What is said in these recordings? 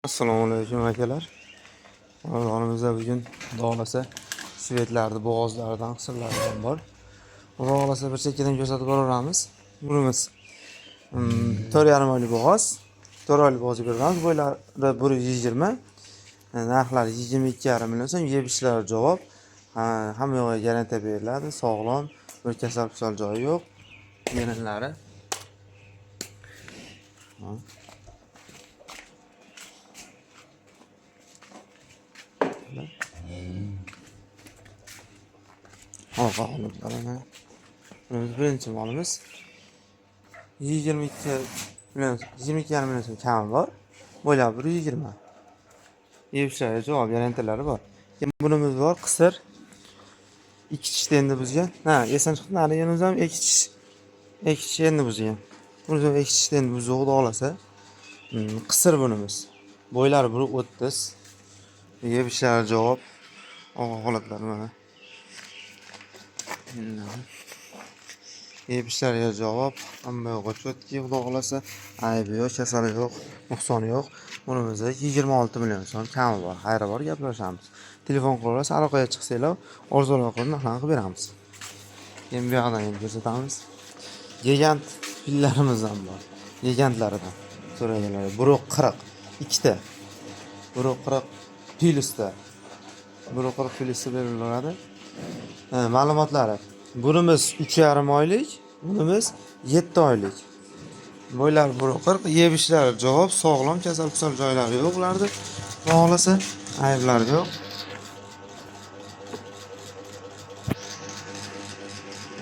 Assalomu alaykum akalar. Yonimizda bugun Xudo shvedlarni bo'g'ozlaridan, qisirlaridan bor. Xudo bir chekkadan ko'rsatib boraveramiz. Bunimiz 4,5 oylik bo'g'oz. 4 oylik bo'g'ozga beramiz. Bo'ylari 120, narxlari 22,5 million so'm. Yeb ishlari javob. Hamma yo'g'iga garantiya beriladi. Sog'lom, bir kasal joyi yo'q. Yelinlari. Orqa hududlarına. Birinchi molimiz 22 million, 22,5 million so'm kami bor. Bo'ylari 120. Yevishlarga javob garantilari bor. Bunimiz bor, qisir. 2 tish endi buzgan. Esan chiqdi, yanimiz ham 2 tish endi buzgan. Bunimiz ham 2 tish endi buzdi, Xudo xolasa. Qisir bunimiz. Bo'ylari 130. Yevishlarga javob. Holatlari mana. Yebishlarga javob, hamma yo'g'i cho'tki, Xudo xolasa, aybi yo'q, kasali yo'q, nuqsoni yo'q. Bunimizda 26 million so'm kami bor. Xayri bor, gaplashamiz. Telefon qilib aloqaga chiqsanglar, orzular qilib narxlarni qilib beramiz. Keyin bu yoqdan ham ko'rsatamiz. Gigant fillarimiz ham bor. Gigantlaridan so'raganlar 140, ikkita. 140 filisda. 140 filisda beriladi. Ma'lumotlari. Bunimiz 3,5 oylik, bunimiz 7 oylik. Bo'ylar 140, yebishlari javob, sog'lom, kasal joylari yo'q ularda. Xohlasa, ayblari yo'q.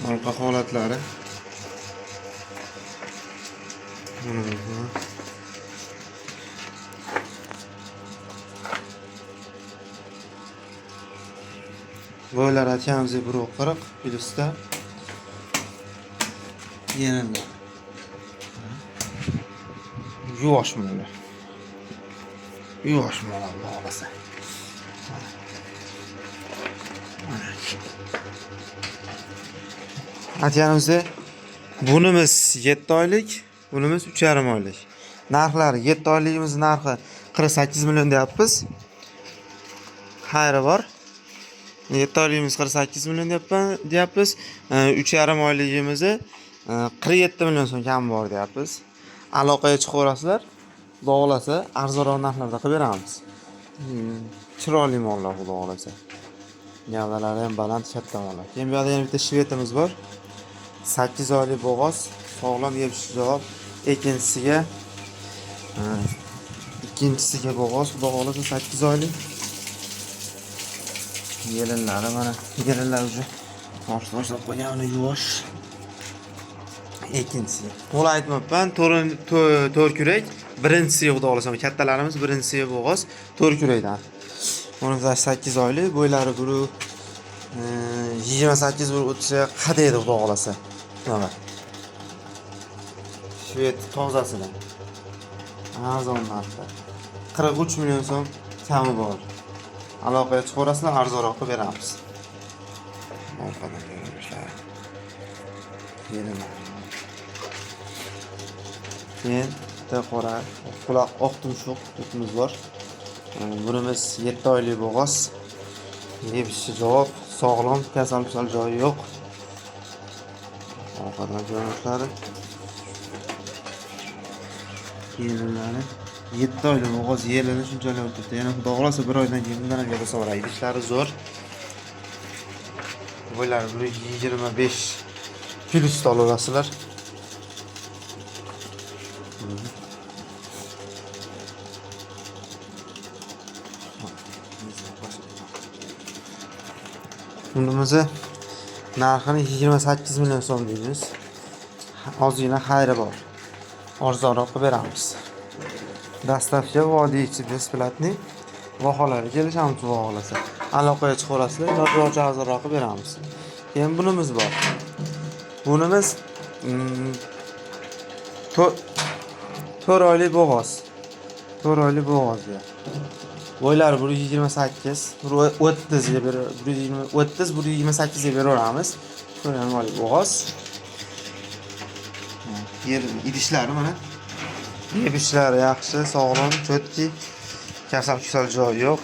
Orqa holatlari. Bo'ylar aytganimiz 140 filisda. Yenildi. Yuvosh mo'la. Yuvosh mo'la bo'lsa. Aytganimizda bunimiz 7 oylik, bunimiz 3,5 oylik. Narxlari 7 oyligimiz narxi 48 million deyapmiz. Xayri bor. 7 oyligimiz 48 million deyapmiz. 3,5 oyligimizni 47 million so'm kam bor deyapmiz. Aloqaga chiqaverasizlar. Xudo xolasa, arzonroq narxlarda qilib beramiz. Chiroyli mollar, Xudo xolasa. Gavdalari ham baland, katta mollar. Keyin bu yerda yana bitta shvetimiz bor. 8 oylik bo'g'oz, sog'lom yebish javob. Ikkinchisiga bo'g'oz, Xudo xolasa 8 oylik. Yelinlari mana, yelinlar uchun boshlab qo'ygan yuvosh. Ikkinchisi. To'la aytmabman, to'r kurak, birinchisi Xudo xolasa, kattalarimiz birinchisi bo'g'oz, to'r kurakdan. Bunimiz 8 oylik, bo'ylari 28 30 ga qadaydi Xudo xolasa. Mana. Shved tozasidan. Arzon narxda. 43 million so'm kami bor. Aloqaga chiqaverasizlar, arzonroq qilib beramiz. Orqadan ko'rishlar. Keyin qora quloq oq tumshuq tutimiz bor. Bunimiz 7 oylik bo'g'oz. Yebishi javob, sog'lom, kasal joyi yo'q. Orqadan ko'rishlari. Yelinlari 7 oylik bo'g'oz yelini shunchalik o'tibdi. Yana Xudo xolasa 1 oydan keyin bundan ham bo'lsa boradi. Ishlari zo'r. Bo'ylari 125 filisda olasizlar. Bunimizni narxini 28 million so'm deymiz. Ozgina xayri bor. Arzonroq qilib beramiz. Dastavka vodiychi besplatniy baholari kelishamiz Xudo xolasa. Aloqaga chiqaverasizlar, iloji arzonroq qilib beramiz. Keyin bunimiz bor. Bunimiz 4 oylik bo'g'oz. 4 oylik bo'g'oz. Bo'ylari 128, 130 ga beramiz. 128 ga beraveramiz. 4 oylik bo'g'oz. Yer idishlari mana. Yeb ishlari yaxshi, sog'lom, cho'tki. Kasal joyi yo'q.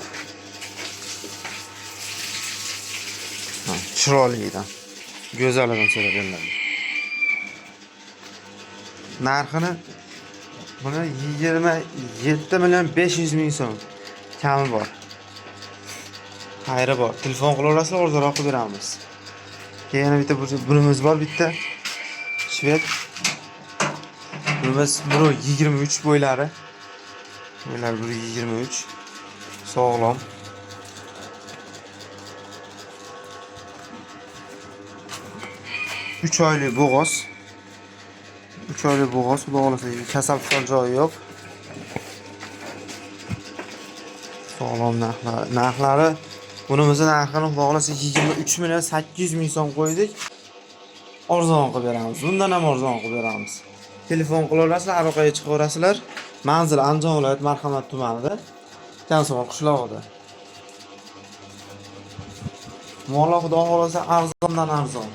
Chiroylidan, go'zalidan so'raganlar. Narxini buni 27 million 500 ming so'm kami bor. Xayri bor. Telefon qilaverasizlar, o'rtaroq qilib beramiz. Yana bitta bunimiz bor, bitta shved. Bunimiz 1.23 bo'ylari. Bo'ylari 1.23. Sog'lom. 3 oylik bo'g'oz. 3 oylik bo'g'oz, xudo xolasa kasal joyi yo'q. Sog'lom narxlari. Bunimizning narxini xudo xolasa 23 million 800 ming so'm qo'ydik. Arzon qilib beramiz. Bundan ham arzon qilib beramiz. Telefon qilaverasizlar, aloqaga chiqaverasizlar. Manzil Andijon viloyat Marhamat tumanida, Kamsomol qishlog'ida. Mollar xudo xolasa arzondan arzon.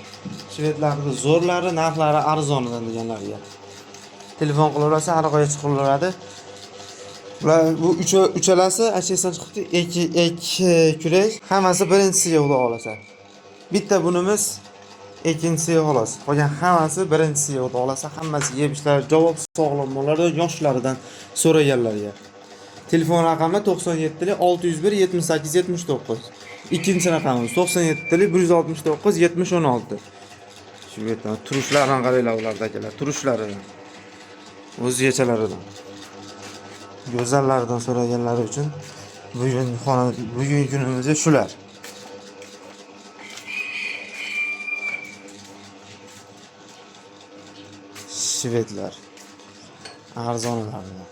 Shvedlarning zo'rlari, narxlari arzonidan deganlarga. Telefon qilaverasizlar, aloqaga chiqaveradi. Ular bu uchalasi achesan chiqdi, ikki kurak, hammasi birinchisiga xudo xolasa. Bitta bunimiz ikkinchisi xolos. Qolgan hammasi birinchisi xudo xolasa, hammasi yeb ishlar, javob sog'lom mollardan, yoshlaridan so'raganlarga. Telefon raqami 97 601 78 79. Ikkinchi raqamimiz 97 169 70 16. Shu yerdan turishlarini qaranglar ulardagilar, turishlari o'zgachalaridan. Go'zallaridan so'raganlari uchun bugungi kunimizda shular. Shvedlar arzonlarni